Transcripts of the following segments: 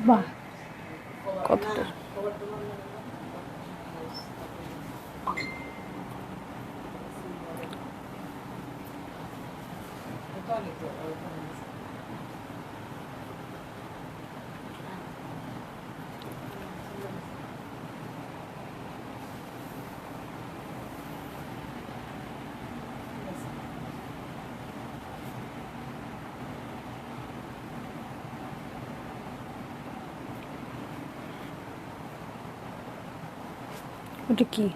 বাহ, কতটা ওটা কি?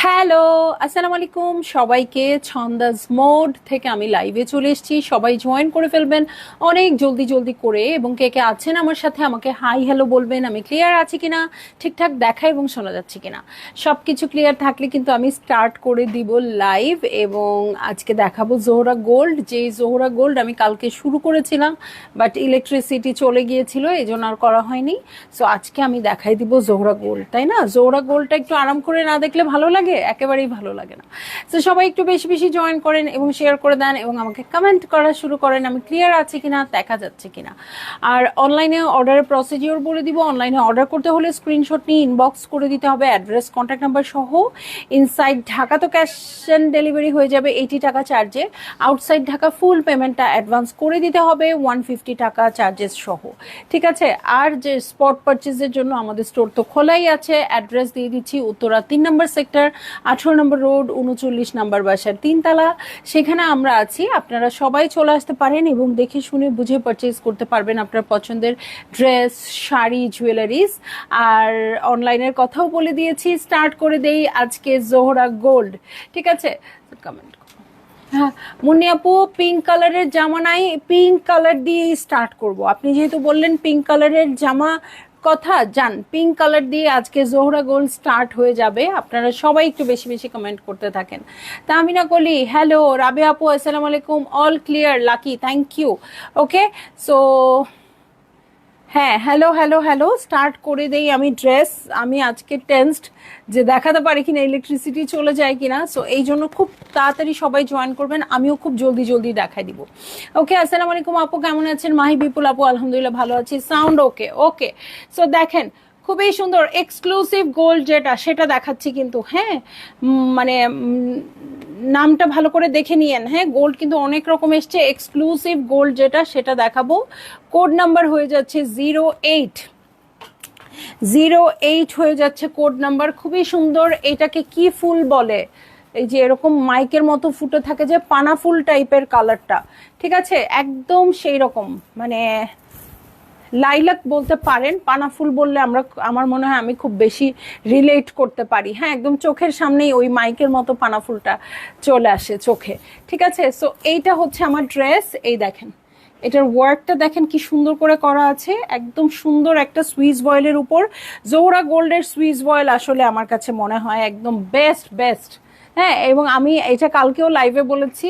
হ্যালো, আসসালামু আলাইকুম সবাইকে। ছন্দাজ মোড থেকে আমি লাইভে চলে এসেছি, সবাই জয়েন করে ফেলবেন অনেক জলদি জলদি করে, এবং কে কে আছেন আমার সাথে আমাকে হাই হ্যালো বলবেন। আমি ক্লিয়ার আছি কিনা, ঠিকঠাক দেখা এবং শোনা যাচ্ছে কিনা, সব কিছু ক্লিয়ার থাকলে কিন্তু আমি স্টার্ট করে দিব লাইভ। এবং আজকে দেখাবো জোহরা গোল্ড, যেই জোহরা গোল্ড আমি কালকে শুরু করেছিলাম, বাট ইলেকট্রিসিটি চলে গিয়েছিল, এই জন্য আর করা হয়নি। সো আজকে আমি দেখাই দিব জোহরা গোল্ড, তাই না? জোহরা গোল্ডটা একটু আরাম করে না দেখলে ভালো লাগে, একেবারেই ভালো লাগে না। তো সবাই একটু বেশি বেশি জয়েন করেন এবং শেয়ার করে দেন এবং আমাকে কমেন্ট করা শুরু করেন আমি ক্লিয়ার আছি কিনা, দেখা যাচ্ছে কিনা। আর অনলাইনে অর্ডারের প্রসিডিওর বলে দিব। অনলাইনে অর্ডার করতে হলে স্ক্রিনশট নিয়ে ইনবক্স করে দিতে হবে, অ্যাড্রেস কন্ট্যাক্ট নাম্বার সহ। ইনসাইড ঢাকা তো ক্যাশ অন ডেলিভারি হয়ে যাবে 80 টাকা চার্জে। আউটসাইড ঢাকা ফুল পেমেন্টটা অ্যাডভান্স করে দিতে হবে 150 টাকা চার্জেস সহ, ঠিক আছে? আর যে স্পট পারচেজের জন্য আমাদের স্টোর তো খোলাই আছে। অ্যাড্রেস দিয়ে দিচ্ছি, উত্তরা 3 নম্বর সেক্টর, 18 নম্বর রোড, 39 নম্বর বাসার 3 তলা, সেখানে আমরা আছি। আপনারা সবাই চলে আসতে পারেন এবং দেখে শুনে বুঝে পারচেজ করতে পারবেন আপনার পছন্দের ড্রেস, শাড়ি, জুয়েলারিজ। আর অনলাইনের কথাও বলে দিয়েছি। স্টার্ট করে দেই আজকে জোহরা গোল্ড, ঠিক আছে? কমেন্ট। হ্যাঁ মুন্নি আপু, পিঙ্ক কালারের জামা নাই, পিঙ্ক কালার দিয়ে স্টার্ট করব। আপনি যেহেতু বললেন পিঙ্ক কালারের জামা কথা, যান পিঙ্ক কালার দিয়ে আজকে জোহরা গোল্ড স্টার্ট হয়ে যাবে। আপনারা সবাই একটু বেশি বেশি কমেন্ট করতে থাকেন। তামিনা কলি হ্যালো, রাবে আপু আসসালামু আলাইকুম, all clear, Lucky, thank you. Okay, so হ্যাঁ হ্যালো হ্যালো হ্যালো, স্টার্ট করে দেই আমি ড্রেস। আমি আজকে টেন্সড যে দেখাতে পারি কিনা, ইলেকট্রিসিটি চলে যায় কিনা। সো এই জন্য খুব তাড়াতাড়ি সবাই জয়েন করবেন, আমিও খুব জলদি জলদি দেখাই দিব। ওকে, আসসালামু আলাইকুম আপু, কেমন আছেন? মাহি বিপুল আপু, আলহামদুলিল্লাহ ভালো আছি। সাউন্ড ওকে? ওকে, সো দেখেন খুবই সুন্দর এক্সক্লুসিভ গোল্ড যেটা, সেটা দেখাচ্ছি কিন্তু। হ্যাঁ মানে নামটা ভালো করে দেখে নিয়েন। হ্যাঁ, গোল্ড কিন্তু অনেক রকম এসছে, এক্সক্লুসিভ গোল্ড যেটা সেটা দেখাবো। কোড নাম্বার হয়ে যাচ্ছে 08 হয়ে যাচ্ছে কোড নাম্বার। খুবই সুন্দর। এটাকে কি ফুল বলে? এই যে এরকম মাইকের মতো ফুটে থাকে, যে পানা ফুল টাইপের কালারটা, ঠিক আছে? একদম সেই রকম, মানে লাইলাক বলতে পারেন, পানা ফুল বললে আমার মনে হয় আমি খুব বেশি রিলেট করতে পারি। হ্যাঁ, একদম চোখের সামনেই ওই মাইকের মতো পানা ফুলটা চলে আসে চোখে, ঠিক আছে? সো এইটা হচ্ছে আমার ড্রেস। এই দেখেন, এটার ওয়ার্কটা দেখেন কি সুন্দর করে করা আছে, একদম সুন্দর একটা সুইস বয়েলের উপর। জোহরা গোল্ডের সুইস বয়েল আসলে আমার কাছে মনে হয় একদম বেস্ট বেস্ট। হ্যাঁ, এবং আমি এটা কালকেও লাইভে বলেছি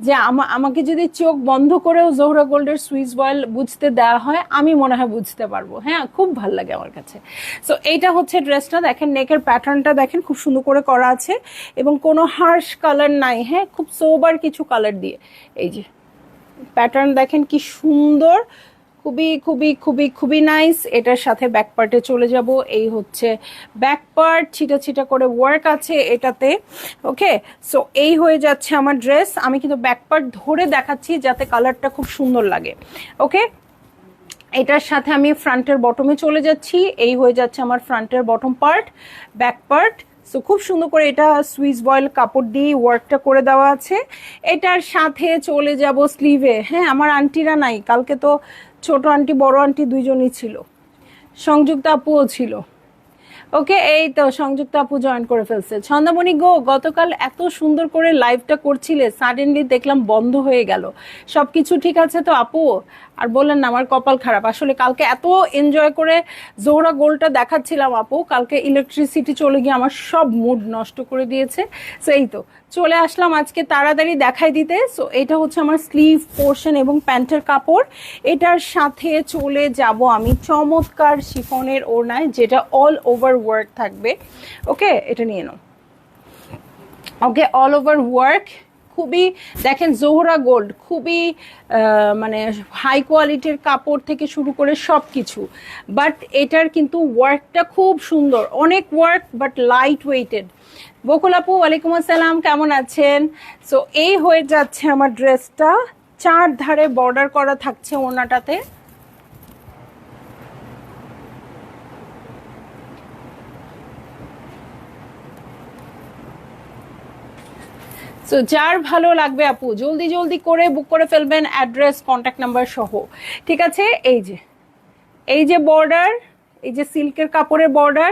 যে আমাকে যদি চোখ বন্ধ করেও জোহরা গোল্ডের সুইস বয়েল বুঝতে দেওয়া হয়, আমি মনে হয় বুঝতে পারবো। হ্যাঁ, খুব ভালো লাগে আমার কাছে। সো এইটা হচ্ছে ড্রেসটা। দেখেন নেকের প্যাটার্নটা দেখেন খুব সুন্দর করে করা আছে এবং কোনো হার্শ কালার নাই। হ্যাঁ, খুব সোবার কিছু কালার দিয়ে এই যে প্যাটার্ন দেখেন কি সুন্দর, খুবই খুবই খুবই খুবই নাইস। এটার সাথে ব্যাক পার্টে চলে যাব। এই হচ্ছে ব্যাক পার্ট, ছিটা ছিটা করে ওয়ার্ক আছে এটাতে। ওকে, সো এই হয়ে যাচ্ছে আমার ড্রেস। আমি কিন্তু ব্যাক পার্ট ধরে দেখাচ্ছি যাতে কালারটা খুব সুন্দর লাগে। ওকে, এটার সাথে আমি ফ্রন্টের বটমে চলে যাচ্ছি। এই হয়ে যাচ্ছে আমার ফ্রন্টের bottom part, back part. So খুব সুন্দর করে এটা সুইস বয়েল কাপড় দিয়ে ওয়ার্কটা করে দেওয়া আছে। এটার সাথে চলে যাব স্লিভে। হ্যাঁ, আমার আন্টিরা নাই, কালকে তো ছোট আন্টি বড় আন্টি দুইজনই ছিল, সংযুক্ত আপুও ছিল। ওকে, এই তো সংযুক্ত আপু জয়েন করে ফেলছে। ছন্দামণি গো, গতকাল এত সুন্দর করে লাইভটা করছিলে, সাডেনলি দেখলাম বন্ধ হয়ে গেল। সবকিছু ঠিক আছে তো আপু? আর বললেন না আমার কপাল খারাপ, আসলে কালকে এত এনজয় করে জোহরা গোল্ডটা দেখাচ্ছিলাম আপু, কালকে ইলেকট্রিসিটি চলে গিয়ে আমার সব মুড নষ্ট করে দিয়েছে। সো এই তো চলে আসলাম আজকে তাড়াতাড়ি দেখাই দিতে। সো এটা হচ্ছে আমার স্লিভ পোর্শন এবং প্যান্টের কাপড়। এটার সাথে চলে যাব আমি চমৎকার শিফনের ওড়নায়, যেটা অল ওভার ওয়ার্ক থাকবে। ওকে, এটা নিয়ে নাও। ওকে, অল ওভার ওয়ার্ক, খুবই দেখেন জোহরা গোল্ড, খুবই মানে হাই কোয়ালিটির কাপড় থেকে শুরু করে সব কিছু। বাট এটার কিন্তু ওয়ার্কটা খুব সুন্দর, অনেক ওয়ার্ক বাট লাইট ওয়েটেড। বকুল আপু ওয়ালাইকুম আসসালাম, কেমন আছেন? সো এই হয়ে যাচ্ছে আমার ড্রেসটা, 4 ধারে বর্ডার করা থাকছে ওড়নাটাতে। সো যার ভালো লাগবে আপু জলদি জলদি করে বুক করে ফেলবেন, অ্যাড্রেস কন্ট্যাক্ট নাম্বার সহ। ঠিক আছে, এই যে বর্ডার, এই যে সিল্কের কাপড়ের বর্ডার,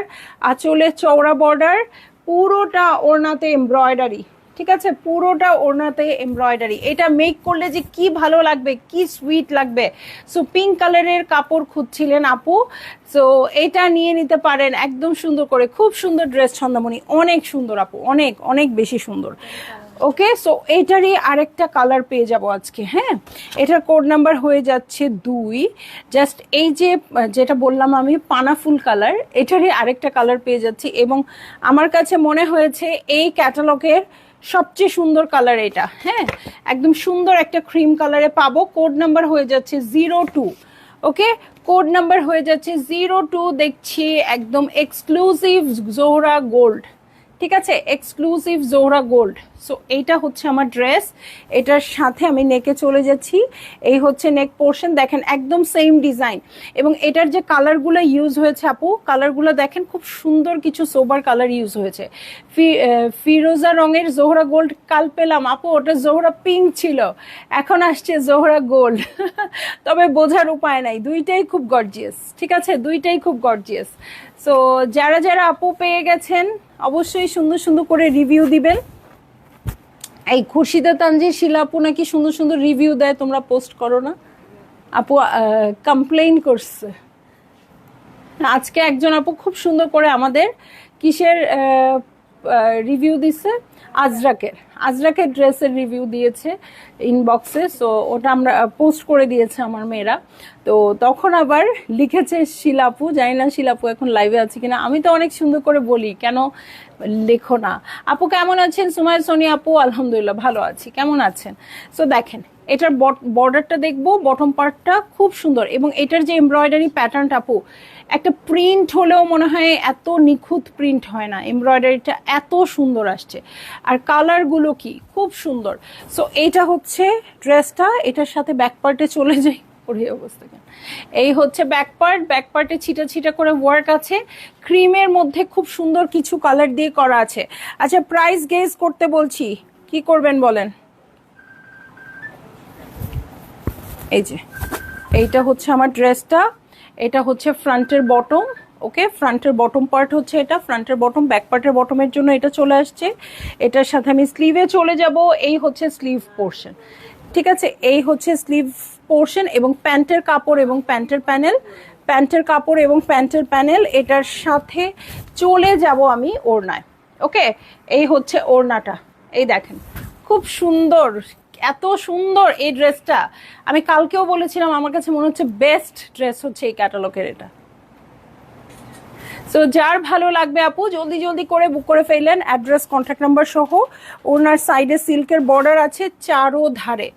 আঁচলে চওড়া বর্ডার, পুরোটা ওড়নাতে এমব্রয়ডারি। ঠিক আছে, পুরোটা ওড়নাতে এমব্রয়ডারি। এটা মেক করলে যে কি ভালো লাগবে, কি সুইট লাগবে। সো পিঙ্ক কালারের কাপড় খুঁজছিলেন আপু, সো এটা নিয়ে নিতে পারেন একদম সুন্দর করে। খুব সুন্দর ড্রেস ছন্দামণি, অনেক সুন্দর আপু, অনেক অনেক বেশি সুন্দর। ওকে, সো এইটারই আরেকটা কালার পেয়ে যাব আজকে। হ্যাঁ, এটার কোড নাম্বার হয়ে যাচ্ছে 2। জাস্ট এই যে যেটা বললাম আমি পানাফুল কালার, এটারই আরেকটা কালার পেয়ে যাচ্ছি। এবং আমার কাছে মনে হয়েছে এই ক্যাটালগের সবচেয়ে সুন্দর কালার এটা। হ্যাঁ, একদম সুন্দর একটা ক্রিম কালারে পাবো। কোড নাম্বার হয়ে যাচ্ছে 02। ওকে, কোড নাম্বার হয়ে যাচ্ছে 02। দেখছি একদম এক্সক্লুসিভ জোহরা গোল্ড। ঠিক আছে, এক্সক্লুসিভ জোহরা গোল্ড। সো এইটা হচ্ছে আমার ড্রেস, এটার সাথে আমি নেকে চলে যাচ্ছি। এই হচ্ছে নেক পোর্শন, দেখেন একদম সেম ডিজাইন। এবং এটার যে কালারগুলো ইউজ হয়েছে আপু, কালারগুলো দেখেন খুব সুন্দর কিছু সোবার কালার ইউজ হয়েছে। ফিরোজা রঙের জোহরা গোল্ড কাল পেলাম আপু, ওটা জোহরা পিঙ্ক ছিল, এখন আসছে জোহরা গোল্ড। তবে বোঝার উপায় নাই, দুইটাই খুব গর্জিয়াস। ঠিক আছে, দুইটাই খুব গর্জিয়াস। সো যারা যারা আপু পেয়ে গেছেন অবশ্যই সুন্দর সুন্দর করে রিভিউ দিবেন। এই খুরশিদা তানজির শিলা আপু নাকি সুন্দর সুন্দর রিভিউ দেয়, তোমরা পোস্ট করো না আপু? কমপ্লেইন করছে আজকে একজন আপু, খুব সুন্দর করে আমাদের কিসের রিভিউ দিচ্ছে, আজরাকের ড্রেসের রিভিউ দিয়েছে ইনবক্সে। সো ওটা আমরা পোস্ট করে দিয়েছে আমার মেয়েরা। তো তখন আবার লিখেছে শিলাপু, জানি না শিলাপু এখন লাইভে আছে কিনা। আমি তো অনেক সুন্দর করে বলি, কেন লেখো না? আপু কেমন আছেন? সুমাইয়া সোনিয়া আপু আলহামদুলিল্লাহ ভালো আছি, কেমন আছেন? সো দেখেন এটার বর্ডারটা দেখবো, বটম পার্টটা খুব সুন্দর। এবং এটার যে এমব্রয়ডারি প্যাটার্নটা আপু, একটা প্রিন্ট হলেও মনে হয় এত নিখুঁত প্রিন্ট হয় না, এমব্রয়ডারিটা এত সুন্দর আসছে। আর কালারগুলো কি খুব সুন্দর। সো এইটা হচ্ছে ড্রেসটা, এটার সাথে ব্যাক পার্টে চলে যাই, ওরে অবস্থা কেন। এই হচ্ছে ব্যাক পার্টে ছিটা ছিটা করে ওয়ার্ক আছে, ক্রিমের মধ্যে খুব সুন্দর কিছু কালার দিয়ে করা আছে। আচ্ছা, প্রাইস গেজ করতে বলছি, কি করবেন বলেন? এই যে এইটা হচ্ছে আমার ড্রেসটা, এটা হচ্ছে ফ্রন্টের বটম। ওকে, ফ্রন্টের বটম পার্ট হচ্ছে এটা, ফ্রন্টের বটম। ব্যাক পার্টের বটমের জন্য এটা চলে আসছে। এটার সাথে আমি স্লিভে চলে যাব। এই হচ্ছে স্লিভ পোর্শন। ঠিক আছে, এই হচ্ছে স্লিভ পোর্শন এবং প্যান্টের কাপড় এবং প্যান্টের প্যানেল, এটার সাথে চলে যাব আমি ওড়নায়। ওকে, এই হচ্ছে ওড়নাটা, এই দেখেন খুব সুন্দর, এত সুন্দর এই ড্রেসটা। আমি কালকেও বলেছিলাম আমার কাছে মনে হচ্ছে বেস্ট ড্রেস হচ্ছে এই ক্যাটালগের এটা। সো যার ভালো লাগবে আপু জলদি জলদি করে বুক করে ফেললেন, অ্যাড্রেস কন্ট্যাক্ট নাম্বার সহ। ওনার সাইডে সিল্কের বর্ডার আছে চারো ধারে।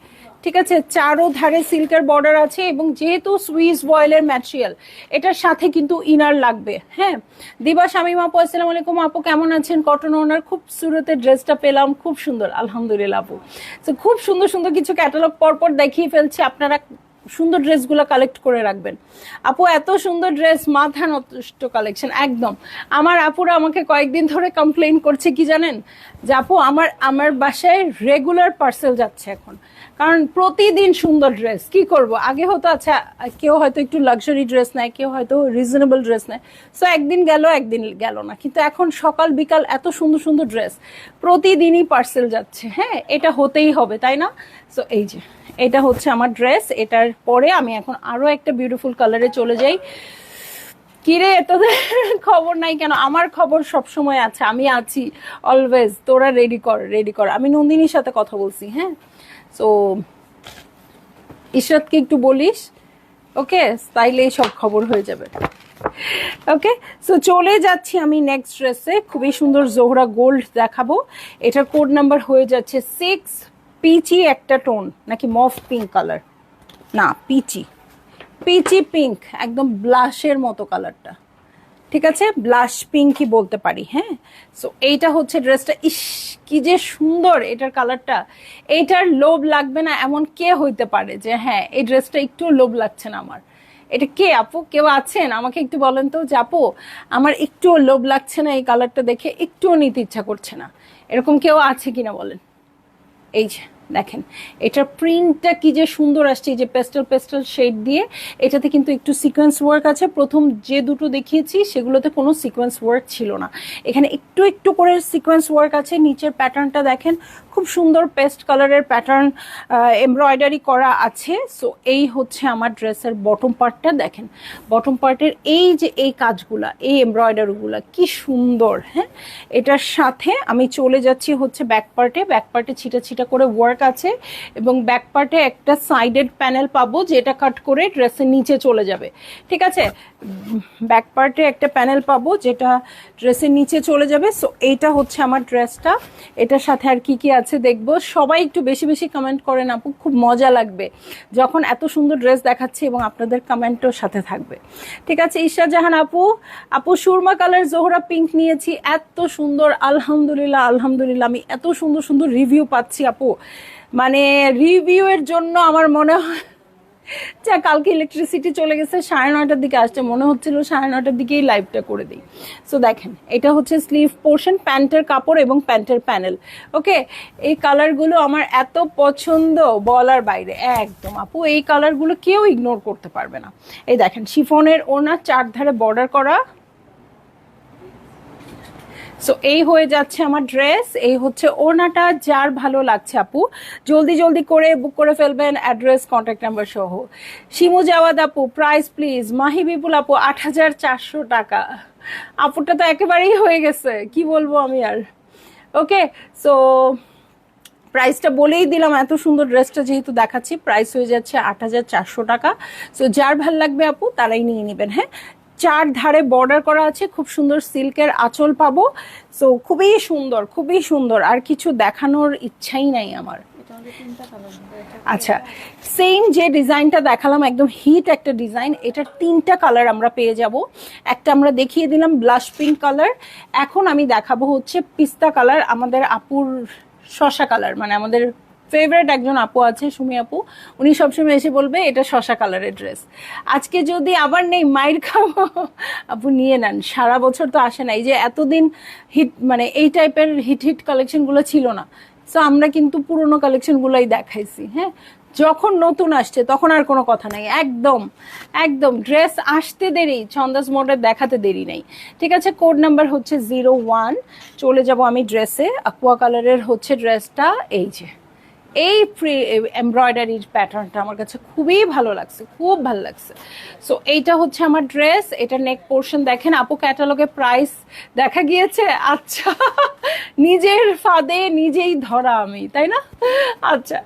ঠিক আছে, চারো ধারে সিল্কের বর্ডার আছে। এবং যেহেতু সুইস বয়েলের ম্যাটেরিয়াল, এটার সাথে কিন্তু ইনার লাগবে। হ্যাঁ, দিবা শামিম আপু আসসালামু আলাইকুম আপু কেমন আছেন? কটন ওনার খুব সুরতের ড্রেসটা পেলাম, খুব সুন্দর আলহামদুলিল্লাহ আপু। তো খুব সুন্দর সুন্দর কিছু ক্যাটালগ পরপর দেখিয়ে ফেলছি, আপনারা সুন্দর ড্রেসগুলো কালেক্ট করে রাখবেন। আপু এত সুন্দর ড্রেস, মাথা নষ্ট কালেকশন একদম। আমার আপুরা আমাকে কয়েকদিন ধরে কমপ্লেইন করছে কি জানেন, যে আপু আমার বাসায় রেগুলার পার্সেল যাচ্ছে এখন, কারণ প্রতিদিন সুন্দর ড্রেস। কি করব, আগে হতো আচ্ছা কেউ হয়তো একটু লাক্সারি ড্রেস নেয়, কেউ হয়তো রিজনেবল ড্রেস নেয়, সো একদিন গেল একদিন গেল না, কিন্তু এখন সকাল বিকাল এত সুন্দর সুন্দর ড্রেস প্রতিদিনই পার্সেল যাচ্ছে। হ্যাঁ, এটা হতেই হবে, তাই না? সো এই যে এটা হচ্ছে আমার ড্রেস। এটার পরে আমি এখন আরো একটা বিউটিফুল কালারে চলে যাই। কিরে তোদের খবর নাই কেন? আমার খবর সব সময় আছে, আমি আছি অলওয়েজ। তোরা রেডি কর রেডি কর, আমি নন্দিনীর সাথে কথা বলছি। হ্যাঁ, সো ইশরাতকে একটু বলিস, ওকে, তাইলেই সব খবর হয়ে যাবে। ওকে, সো চলে যাচ্ছি আমি নেক্সট ড্রেসে। খুবই সুন্দর জোহরা গোল্ড দেখাবো। এটার কোড নাম্বার হয়ে যাচ্ছে 6। পিচি একটা টোন নাকি মফ পিঙ্ক কালার, না পিচি, পিচি পিঙ্ক, একদম ব্লাশের মতো কালারটা, ঠিক আছে, ব্লাশ পিঙ্কই বলতে পারি। হ্যাঁ, সো এইটা হচ্ছে ড্রেসটা। ইস কি যে সুন্দর এটার কালারটা, এইটার লোভ লাগবে না এমন কে হইতে পারে যে হ্যাঁ এই ড্রেসটা একটু লোভ লাগছে না আমার? এটা কে আপু, কেউ আছেন আমাকে একটু বলেন তো যে আপু আমার একটুও লোভ লাগছে না এই কালারটা দেখে, একটুও নিতে ইচ্ছা করছে না, এরকম কেউ আছে কিনা বলেন? এই যে দেখেন এটার প্রিন্টটা কি যে সুন্দর আসছে, এই যে পেস্টেল পেস্টেল শেড দিয়ে। এটাতে কিন্তু একটু সিকোয়েন্স ওয়ার্ক আছে। প্রথম যে দুটো দেখিয়েছি সেগুলোতে কোনো সিকোয়েন্স ওয়ার্ক ছিল না, এখানে একটু একটু করে সিকোয়েন্স ওয়ার্ক আছে। নিচের প্যাটার্নটা দেখেন, খুব সুন্দর পেস্ট কালারের প্যাটার্ন এমব্রয়ডারি করা আছে। সো এই হচ্ছে আমার ড্রেসের বটম পার্টটা। দেখেন বটম পার্টের এই যে এই কাজগুলা, এই এমব্রয়ডারিগুলা কি সুন্দর। হ্যাঁ, এটার সাথে আমি চলে যাচ্ছি হচ্ছে ব্যাক পার্টে। ব্যাক পার্টে ছিটা ছিটা করে ওয়ার্ক আছে এবং ব্যাক পার্টে একটা সাইডেড প্যানেল পাবো যেটা কাট করে ড্রেসের নিচে চলে যাবে। ঠিক আছে, ব্যাক পার্টে একটা প্যানেল পাবো যেটা ড্রেসের নিচে চলে যাবে। সো এইটা হচ্ছে আমার ড্রেসটা। এটার সাথে আর কি কি আছে দেখবো। সবাই একটু বেশি বেশি কমেন্ট করেন আপু, খুব মজা লাগবে যখন এত সুন্দর ড্রেস দেখাচ্ছি এবং আপনাদের কমেন্টও সাথে থাকবে। ঠিক আছে, ঈশা জাহান আপু, আপু সুরমা কালার জোহরা পিঙ্ক নিয়েছি, এত সুন্দর, আলহামদুলিল্লাহ আলহামদুলিল্লাহ। আমি এত সুন্দর সুন্দর রিভিউ পাচ্ছি আপু, মানে রিভিউ এর জন্য আমার মনে হয় যা কালকে ইলেকট্রিসিটি চলে গেছে, 9:30টার দিকে আসছে, মনে হচ্ছিল 9:30টার দিকেই লাইভটা করে দিই। সো দেখেন এটা হচ্ছে স্লিভ পোর্শন, প্যান্টের কাপড় এবং প্যান্টের প্যানেল। ওকে, এই কালারগুলো আমার এত পছন্দ বলার বাইরে একদম আপু, এই কালারগুলো কেউ ইগনোর করতে পারবে না। এই দেখেন শিফনের ওনার চারধারে বর্ডার করা। সো এই হয়ে যাচ্ছে আমার ড্রেস, এই হচ্ছে ওড়নাটা। যার ভালো লাগছে আপু জলদি জলদি করে বুক করে ফেলবেন, অ্যাড্রেস কন্ট্যাক্ট নাম্বার সহ। শিমু জাওয়াদ আপু প্রাইস প্লিজ। মাহি বিপুল আপু 8,400 টাকা। আপুটা তো একেবারেই হয়ে গেছে, কি বলবো আমি আর। ওকে, সো প্রাইসটা বলেই দিলাম, এত সুন্দর ড্রেসটা যেহেতু দেখাচ্ছি, প্রাইস হয়ে যাচ্ছে 8,400 টাকা। সো যার ভাল লাগবে আপু তারাই নিয়ে নেবেন। হ্যাঁ, চার ধারে বর্ডার করা আছে, খুব সুন্দর সিল্কের আঁচল পাবো। সো খুবই সুন্দর, খুবই সুন্দর, আর কিছু দেখানোর ইচ্ছাই নাই আমার। আচ্ছা, সেম যে ডিজাইনটা দেখালাম একদম হিট একটা ডিজাইন, এটার 3টা কালার আমরা পেয়ে যাব। একটা আমরা দেখিয়ে দিলাম ব্লাশ পিঙ্ক কালার, এখন আমি দেখাবো হচ্ছে পিস্তা কালার, আমাদের আপুর শসা কালার, মানে আমাদের ফেভারিট একজন আপু আছে সুমি আপু, উনি সবসময় এসে বলবে এটা শসা কালারের ড্রেস। আজকে যদি আবার নেই মাইর খাবো, আপু নিয়ে নেন, সারা বছর তো আসে না। এই যে এতদিন হিট, মানে এই টাইপের হিট হিট কালেকশনগুলো ছিল না, সো আমরা কিন্তু পুরোনো কালেকশনগুলোই দেখাইছি। হ্যাঁ, যখন নতুন আসছে তখন আর কোনো কথা নাই, একদম একদম ড্রেস আসতে দেরি, ছন্দাস মোডের দেখাতে দেরি নেই। ঠিক আছে, কোড নাম্বার হচ্ছে 01। চলে যাব আমি ড্রেসে। অ্যাকুয়া কালারের হচ্ছে ড্রেসটা, এই যে এই এমব্রয়ডারির প্যাটার্নটা আমার কাছে খুবই ভালো লাগছে, খুব ভালো লাগছে। সো এইটা হচ্ছে আমার ড্রেস। এটা নেক পোর্শন দেখেন আপু, ক্যাটালগে প্রাইস দেখা গিয়েছে। আচ্ছা, নিজের ফাঁদে নিজেই ধরা আমি, তাই না? আচ্ছা,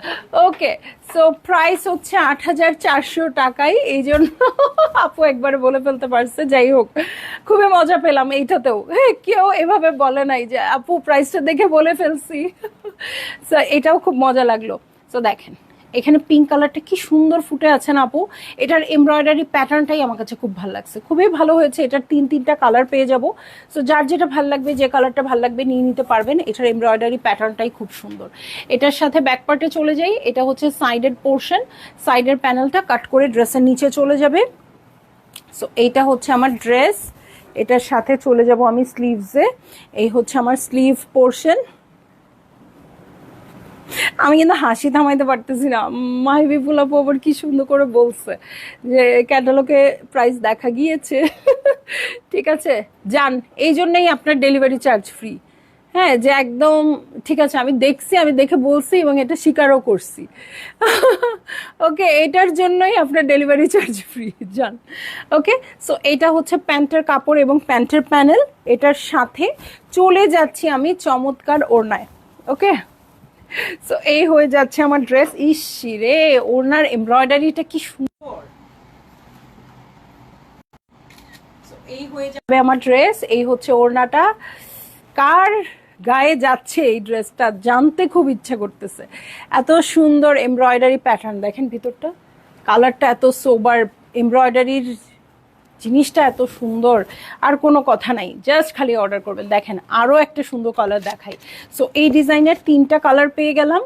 ওকে, সো প্রাইস হচ্ছে 8,400 টাকাই, এই জন্য আপু একবারে বলে ফেলতে পারছে। যাই হোক, খুবই মজা পেলাম এইটাতেও। হ্যাঁ, কেউ এভাবে বলে নাই যে আপু প্রাইসটা দেখে বলে ফেলছি। সো এটাও খুব মজা লাগলো। সো দেখেন এখানে পিঙ্ক কালারটা কি সুন্দর ফুটে আছে না আপু, এটার এমব্রয়ডারি প্যাটার্নটাই আমার কাছে খুব ভালো লাগছে, খুবই ভালো হয়েছে। এটার তিনটা কালার পেয়ে যাব, সো যার যেটা ভালো লাগবে, যে কালারটা ভালো লাগবে নিয়ে নিতে পারবেন। এটার এমব্রয়ডারি প্যাটার্নটাই খুব সুন্দর। এটার সাথে ব্যাক পার্টে চলে যাই, এটা হচ্ছে সাইডের পোর্শন, সাইডের প্যানেলটা কাট করে ড্রেসের নিচে চলে যাবে। সো এইটা হচ্ছে আমার ড্রেস, এটার সাথে চলে যাব আমি স্লিভসে। এই হচ্ছে আমার স্লিভ পোর্শন। আমি কিন্তু হাসি থামাইতে পারতেছি না, মাহি বিপুল আপু আবার কি সুন্দর করে বলছে যে ক্যাটালগে প্রাইস দেখা গিয়েছে। ঠিক আছে যান, এই জন্যই আপনার ডেলিভারি চার্জ ফ্রি। হ্যাঁ, যে একদম ঠিক আছে, আমি দেখছি, আমি দেখে বলছি এবং এটা স্বীকারও করছি। ওকে, এটার জন্যই আপনার ডেলিভারি চার্জ ফ্রি, যান। ওকে, সো এটা হচ্ছে প্যান্টের কাপড় এবং প্যান্টের প্যানেল, এটার সাথে চলে যাচ্ছি আমি চমৎকার ওড়নায়। ওকে, সো এই হয়ে যাচ্ছে আমার ড্রেস। ইস রে, ওড়নার এমব্রয়ডারিটা কি সুন্দর। এই হয়ে যাবে আমার ড্রেস, এই হচ্ছে ওড়নাটা। কার গায়ে যাচ্ছে এই ড্রেসটা জানতে খুব ইচ্ছা করতেছে। এত সুন্দর এমব্রয়ডারি প্যাটার্ন, দেখেন ভিতরটা, কালারটা এত সোবার, এমব্রয়ডারির জিনিসটা এত সুন্দর, আর কোনো কথা নাই, জাস্ট খালি অর্ডার করবেন। দেখেন আরও একটা সুন্দর কালার দেখাই। সো এই ডিজাইনের তিনটা কালার পেয়ে গেলাম।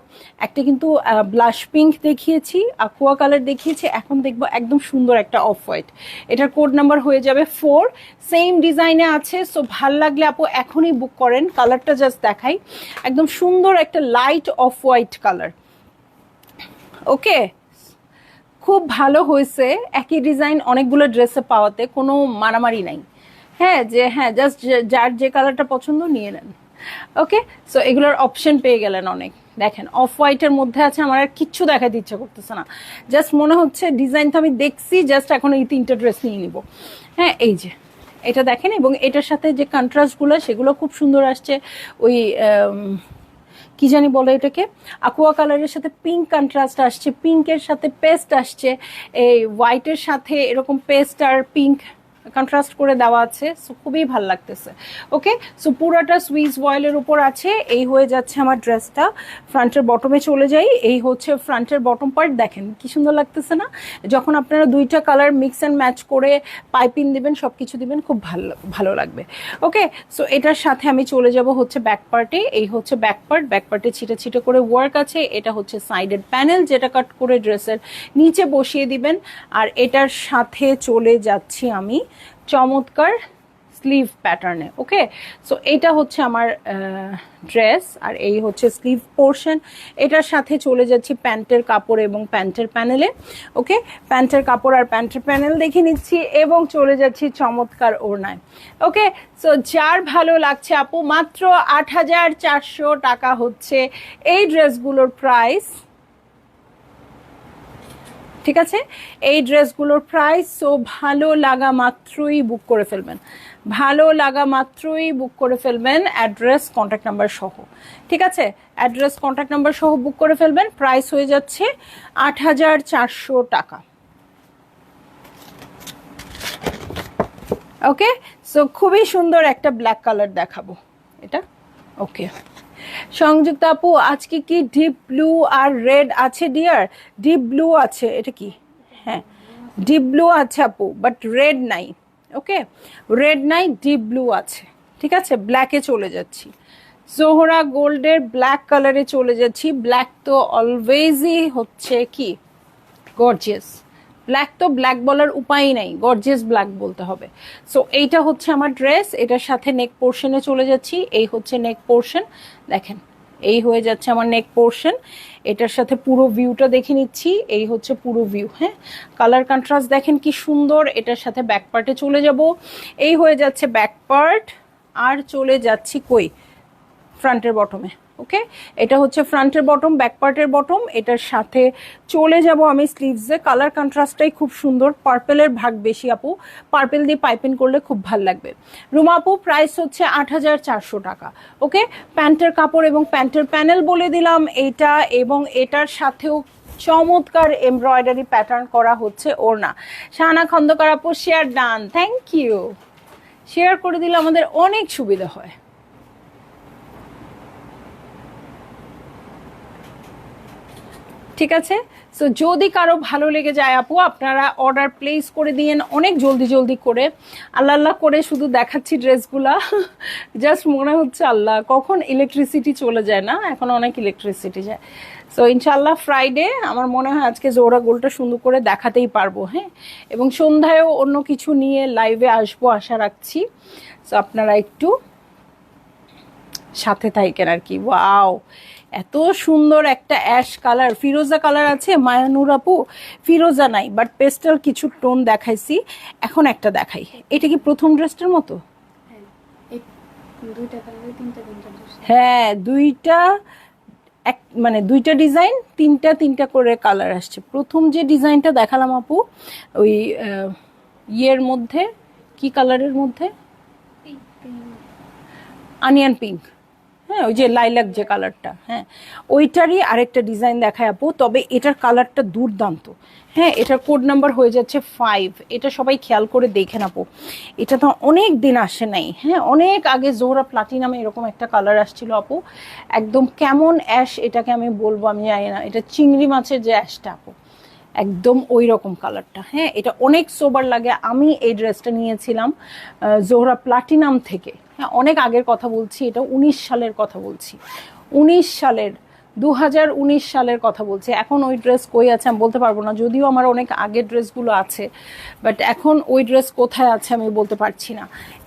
একটা কিন্তু ব্লাশ পিঙ্ক দেখিয়েছি, aqua কালার দেখিয়েছি, এখন দেখবো একদম সুন্দর একটা অফ হোয়াইট। এটার কোড নাম্বার হয়ে যাবে 4, সেম ডিজাইনে আছে। সো ভাল লাগলে আপু এখনই বুক করেন। কালারটা জাস্ট দেখাই, একদম সুন্দর একটা লাইট অফ হোয়াইট কালার। ওকে, খুব ভালো হয়েছে, একই ডিজাইন অনেকগুলো ড্রেসে পাওয়াতে কোনো মারামারি নাই। হ্যাঁ, যে হ্যাঁ জাস্ট যার যে কালারটা পছন্দ নিয়ে নেন। ওকে, সো এগুলোর অপশন পেয়ে গেলেন অনেক। দেখেন অফ হোয়াইটের মধ্যে আছে, আমার আর কিচ্ছু দেখাতে ইচ্ছা করতেছে না, জাস্ট মনে হচ্ছে ডিজাইন তো আমি দেখছি, জাস্ট এখন এই তিনটা ড্রেস নিয়ে নিব। হ্যাঁ, এই যে এটা দেখেন, এবং এটার সাথে যে কন্ট্রাস্টগুলো সেগুলো খুব সুন্দর আসছে। ওই কি জানি বলে এটাকে, aqua কালারের সাথে পিঙ্ক কন্ট্রাস্ট আসছে, পিঙ্কের সাথে পেস্ট আসছে, এই হোয়াইটের সাথে এরকম পেস্ট আর পিঙ্ক কন্ট্রাস্ট করে দেওয়া আছে। সো খুবই ভালো লাগতেছে। ওকে, সো পুরোটা সুইস ভয়েলের উপর আছে। এই হয়ে যাচ্ছে আমার ড্রেসটা। ফ্রন্টের বটমে চলে যাই, এই হচ্ছে ফ্রন্টের বটম পার্ট। দেখেন কি সুন্দর লাগতেছে না, যখন আপনারা দুইটা কালার মিক্স অ্যান্ড ম্যাচ করে পাইপিং দিবেন, সব কিছু দিবেন, খুব ভালো ভালো লাগবে। ওকে, সো এটার সাথে আমি চলে যাব হচ্ছে ব্যাক পার্টে। এই হচ্ছে ব্যাক পার্ট, ব্যাক পার্টে ছিটে ছিটে করে ওয়ার্ক আছে। এটা হচ্ছে সাইডের প্যানেল, যেটা কাট করে ড্রেসের নিচে বসিয়ে দিবেন। আর এটার সাথে চলে যাচ্ছি আমি চমৎকার স্লিভ প্যাটার্নে। ওকে, সো এটা হচ্ছে আমার ড্রেস, আর এই হচ্ছে স্লিভ পোর্শন। এটার সাথে চলে যাচ্ছি প্যান্টের কাপড় এবং প্যান্টের প্যানেলে। ওকে, প্যান্টের কাপড় আর প্যান্টের প্যানেল দেখে নিচ্ছি এবং চলে যাচ্ছি চমৎকার ওড়নায়। ওকে, সো যার ভালো লাগছে আপু, মাত্র ৮,৪০০ টাকা হচ্ছে এই ড্রেসগুলোর প্রাইস। ঠিক আছে, এই ড্রেসগুলোর প্রাইস। সো ভালো লাগা মাত্রই বুক করে ফেলবেন, ভালো লাগা মাত্রই বুক করে ফেলবেন, অ্যাড্রেস কন্ট্যাক্ট নাম্বার সহ। ঠিক আছে, অ্যাড্রেস কন্ট্যাক্ট নাম্বার সহ বুক করে ফেলবেন। প্রাইস হয়ে যাচ্ছে ৮,৪০০ টাকা। ওকে, সো খুবই সুন্দর একটা ব্ল্যাক কালার দেখাবো এটা। ওকে, সংযুক্ত আপু আজকে কি ডিপ ব্লু আর রেড আছে ডিয়ার? ডিপ ব্লু আছে, এটা কি? হ্যাঁ, ডিপ ব্লু আছে আপু, বাট রেড নাই। ওকে, রেড নাই, ডিপ ব্লু আছে। ঠিক আছে, ব্ল্যাকে চলে যাচ্ছি, জোহরা গোল্ডের ব্ল্যাক কালারে চলে যাচ্ছি। ব্ল্যাক তো অলওয়েজই হচ্ছে কি গর্জিয়াস, ব্ল্যাক তো ব্ল্যাক বলার উপায় নাই, গর্জিয়াস ব্ল্যাক বলতে হবে। সো এইটা হচ্ছে আমার ড্রেস, এটার সাথে নেক পোর্শনে চলে যাচ্ছি। এই হচ্ছে নেক পোর্শন, দেখেন এই হয়ে যাচ্ছে আমার নেক পোর্শন। এটার সাথে পুরো ভিউটা দেখে নিচ্ছি, এই হচ্ছে পুরো ভিউ। হ্যাঁ, কালার কন্ট্রাস্ট দেখেন কি সুন্দর। এটার সাথে ব্যাক পার্টে চলে যাব, এই হয়ে যাচ্ছে ব্যাক পার্ট। আর চলে যাচ্ছি কই, ফ্রন্টের বটমে। ওকে, এটা হচ্ছে ফ্রন্টের বটম, ব্যাক পার্টের বটম। এটার সাথে চলে যাব আমি স্লিভসে। কালার কন্ট্রাস্টটাই খুব সুন্দর, পার্পেলের ভাগ বেশি আপু, পার্পেল দিয়ে পাইপিং করলে খুব ভালো লাগবে। রুমা আপু প্রাইস হচ্ছে ৮,৪০০ টাকা। ওকে, প্যান্টের কাপড় এবং প্যান্টের প্যানেল বলে দিলাম এইটা, এবং এটার সাথেও চমৎকার এমব্রয়ডারি প্যাটার্ন করা হচ্ছে ওড়না। শাহানা খন্দকার আপু share done, thank you. Share করে দিলে আমাদের অনেক সুবিধা হয়। ঠিক আছে। সো যদি কারো ভালো লেগে যায় আপু, আপনারা অর্ডার প্লেস করে দিয়েন অনেক জলদি জলদি করে। আল্লাহ আল্লাহ করে শুধু দেখাচ্ছি ড্রেসগুলা, জাস্ট মনে হচ্ছে আল্লাহ কখন ইলেকট্রিসিটি চলে যায়, না এখন অনেক ইলেকট্রিসিটি যায়। সো ইনশাল্লাহ ফ্রাইডে আমার মনে হয় আজকে জোহরা গোলটা সুন্দর করে দেখাতেই পারবো, হ্যাঁ। এবং সন্ধ্যায়ও অন্য কিছু নিয়ে লাইভে আসবো আশা রাখছি। সো আপনারা একটু সাথে থাকেন আর কি। ওয়াও, এত সুন্দর একটা অ্যাশ কালার, ফিরোজা কালার আছে মায়ানুর আপু। ফিরোজা নাই, বাট পেস্টাল কিছু টোন দেখাইছি, এখন একটা দেখাই। এটা কি প্রথম ড্রেসটার মতো? হ্যাঁ, দুইটা এক মানে দুইটা ডিজাইন, তিনটা তিনটা করে কালার আসছে। প্রথম যে ডিজাইনটা দেখালাম আপু, ওই ইয়ের মধ্যে, কি কালারের মধ্যে, অনিয়ন পিঙ্ক, হ্যাঁ ওই যে লাইলাক যে কালারটা, হ্যাঁ ওইটারই আরেকটা ডিজাইন দেখায় আপু। তবে এটার কালারটা দুর্দান্ত, হ্যাঁ এটার কোড নাম্বার হয়ে যাচ্ছে 5। এটা সবাই খেয়াল করে দেখেন আপু, এটা তো অনেক দিন আসে নাই, হ্যাঁ অনেক আগে জোহরা প্লাটিনামে এরকম একটা কালার আসছিল আপু, একদম কেমন অ্যাশ এটাকে আমি বলবো আমি জানি না, এটা চিংড়ি মাছের যে অ্যাশটা আপু, একদম ওই রকম কালারটা। হ্যাঁ এটা অনেক সোবার লাগে। আমি এই ড্রেসটা নিয়েছিলাম জোহরা প্লাটিনাম থেকে, হ্যাঁ অনেক আগের কথা বলছি, এটা 19 সালের কথা বলছি, 19 সালের 2019 সালের কথা বলছি। এখন ওই ড্রেস কই আছে আমি বলতে পারবো না, যদিও আমার অনেক আগের ড্রেসগুলো আছে, বাট এখন ওই ড্রেস কোথায় আছে আমি বলতে পারছি না।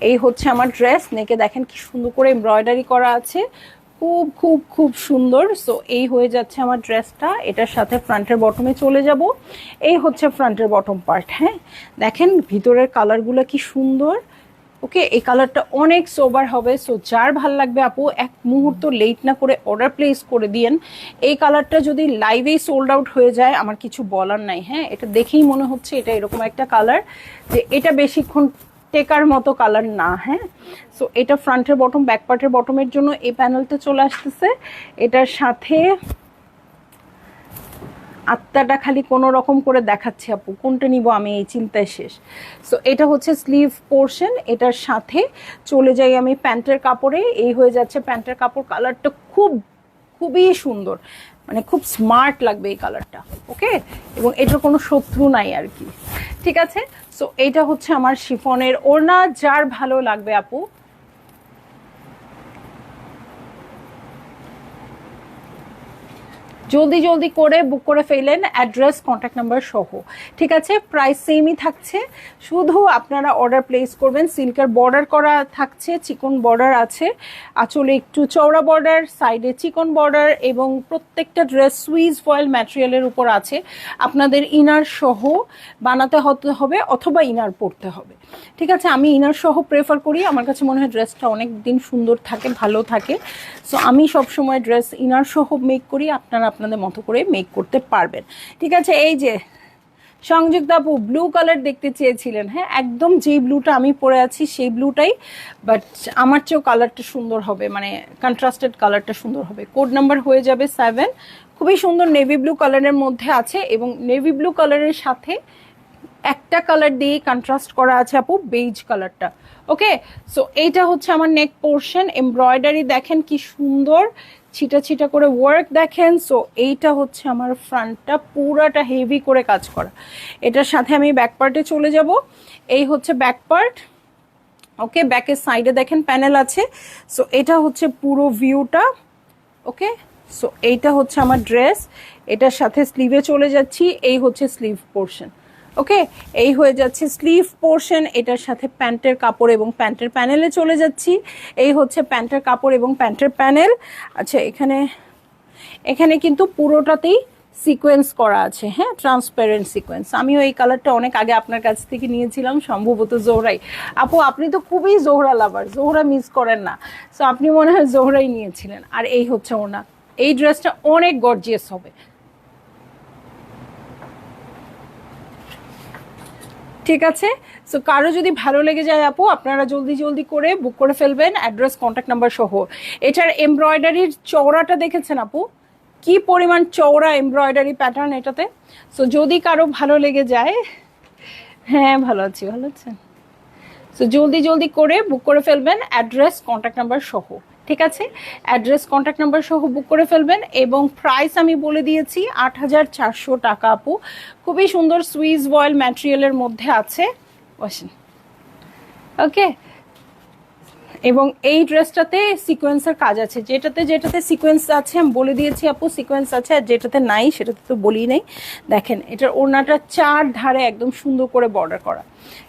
এই হচ্ছে আমার ড্রেস, নেকে দেখেন কি সুন্দর করে এমব্রয়ডারি করা আছে, খুব খুব খুব সুন্দর। সো এই হয়ে যাচ্ছে আমার ড্রেসটা, এটার সাথে ফ্রন্টের বটমে চলে যাব। এই হচ্ছে ফ্রন্টের বটম পার্ট, হ্যাঁ দেখেন ভিতরের কালারগুলো কি সুন্দর। ওকে, এই কালারটা অনেক সোবার হবে। সো যার ভাল লাগবে আপু এক মুহূর্ত লেট না করে অর্ডার প্লেস করে দিয়েন। এই কালারটা যদি লাইভেই সোল্ড আউট হয়ে যায় আমার কিছু বলার নাই, হ্যাঁ এটা দেখেই মনে হচ্ছে এটা এরকম একটা কালার যে এটা বেশিক্ষণ টেকার মতো কালার না, হ্যাঁ। সো এটা ফ্রন্টের বটম, ব্যাক পার্টের বটমের জন্য এই প্যানেলটা চলে আসতেছে। এটার সাথে আত্মাটা খালি কোনো রকম করে দেখাচ্ছি আপু, কোনটা নিব আমি এই চিন্তায় শেষ। সো এটা হচ্ছে স্লিভ পোর্শন, এটার সাথে চলে যাই আমি প্যান্টের কাপড়ে। এই হয়ে যাচ্ছে প্যান্টের কাপড়, কালারটা খুবই সুন্দর, মানে খুব স্মার্ট লাগবে এই কালারটা। ওকে, এবং এটার কোনো শত্রু নাই আর কি, ঠিক আছে। সো এইটা হচ্ছে আমার শিফনের ওড়না, যার ভালো লাগবে আপু জলদি জলদি করে বুক করে ফেলেন, অ্যাড্রেস কন্ট্যাক্ট নাম্বার সহ, ঠিক আছে। প্রাইস সেমই থাকছে, শুধু আপনারা অর্ডার প্লেস করবেন। সিল্কের বর্ডার করা থাকছে, চিকন বর্ডার আছে, আঁচলে একটু চওড়া বর্ডার, সাইডে চিকন বর্ডার, এবং প্রত্যেকটা ড্রেস সুইস ফয়েল ম্যাটেরিয়ালের উপর আছে। আপনাদের ইনার সহ বানাতে হবে অথবা ইনার পরতে হবে, ঠিক আছে। আমি ইনার সহ প্রেফার করি, আমার কাছে মনে হয় ড্রেসটা অনেক দিন সুন্দর থাকে, ভালো থাকে। সো আমি সবসময় ড্রেস ইনার সহ মেক করি, আপনারা আপনাদের মতো করে মেক করতে পারবেন, ঠিক আছে। এই যে সংযুক্ত আপু ব্লু কালার দেখতে চেয়েছিলেন, হ্যাঁ একদম যেই ব্লুটা আমি পরে আছি সেই ব্লুটাই, বাট আমার চেয়েও কালারটা সুন্দর হবে, মানে কন্ট্রাস্টেড কালারটা সুন্দর হবে। কোড নাম্বার হয়ে যাবে 7। খুবই সুন্দর নেভি ব্লু কালারের মধ্যে আছে, এবং নেভি ব্লু কালারের সাথে একটা কালার দিয়ে কন্ট্রাস্ট করা আছে আপু, বেজ কালারটা। ওকে, সো এইটা হচ্ছে আমার নেক পোর্শন, এমব্রয়ডারি দেখেন কি সুন্দর, ছিটা ছিটা করে ওয়ার্ক দেখেন। সো এইটা হচ্ছে আমার ফ্রন্টটা, পুরাটা হেভি করে কাজ করা। এটার সাথে আমি ব্যাক পার্টে চলে যাব। এই হচ্ছে ব্যাক পার্ট, ওকে ব্যাকের সাইডে দেখেন প্যানেল আছে। সো এটা হচ্ছে পুরো ভিউটা, ওকে। সো এইটা হচ্ছে আমার ড্রেস, এটার সাথে স্লিভে চলে যাচ্ছি। এই হচ্ছে স্লিভ পোর্শন, ওকে এই হয়ে যাচ্ছে স্লিভ পোর্শন, এটার সাথে প্যান্টের কাপড় এবং প্যান্টের প্যানেলে চলে যাচ্ছি। এই হচ্ছে প্যান্টের কাপড় এবং প্যান্টের প্যানেল। আচ্ছা এখানে কিন্তু পুরোটাতেই সিকোয়েন্স করা আছে, হ্যাঁ ট্রান্সপারেন্ট সিকোয়েন্স। আমিও এই কালারটা অনেক আগে আপনার কাছ থেকে নিয়েছিলাম, সম্ভবত জোহরাই। আপু আপনি তো খুবই জোহরা লাভার, জোহরা মিস করেন না, সো আপনি মনে হয় জোহরাই নিয়েছিলেন। আর এই হচ্ছে ওনা, এই ড্রেসটা অনেক গর্জিয়াস হবে, ঠিক আছে। সো কারো যদি ভালো লেগে যায় আপু আপনারা জলদি জলদি করে বুক করে ফেলবেন, অ্যাড্রেস কন্ট্যাক্ট নাম্বার সহ। এটার এমব্রয়ডারির চওড়াটা দেখেছেন আপু, কি পরিমাণ চওড়া এমব্রয়ডারি প্যাটার্ন এটাতে। সো যদি কারো ভালো লেগে যায়, হ্যাঁ ভালো আছি, ভালো আছেন। সো জলদি জলদি করে বুক করে ফেলবেন, অ্যাড্রেস কন্ট্যাক্ট নাম্বার সহ। ঠিক আছে, অ্যাড্রেস কন্ট্যাক্ট নাম্বার সহ বুক করে ফেলবেন। এবং প্রাইস আমি বলে দিয়েছি 8,400 টাকা আপু। খুবই সুন্দর সুইস ভয়েল ম্যাটেরিয়ালের মধ্যে আছে, বসেন। ওকে, এবং এই ড্রেসটাতে সিকোয়েন্সের কাজ আছে, যেটাতে যেটাতে সিকোয়েন্স আছে আমি বলে দিয়েছি আপু সিকোয়েন্স আছে, আর যেটাতে নাই সেটাতে তো বলি নাই। দেখেন এটার ওড়নাটা 4 ধারে একদম সুন্দর করে বর্ডার করা।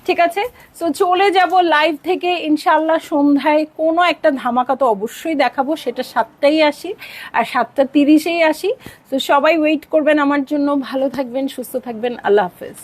ঠিক আছে, সো চলে যাব লাইভ থেকে ইনশাল্লাহ সন্ধ্যায় কোনো একটা ধামাকা তো অবশ্যই দেখাবো, সেটা 7টায় আসি আর 7:30 আসি। তো সবাই ওয়েট করবেন আমার জন্য। ভালো থাকবেন, সুস্থ থাকবেন, আল্লাহ হাফেজ।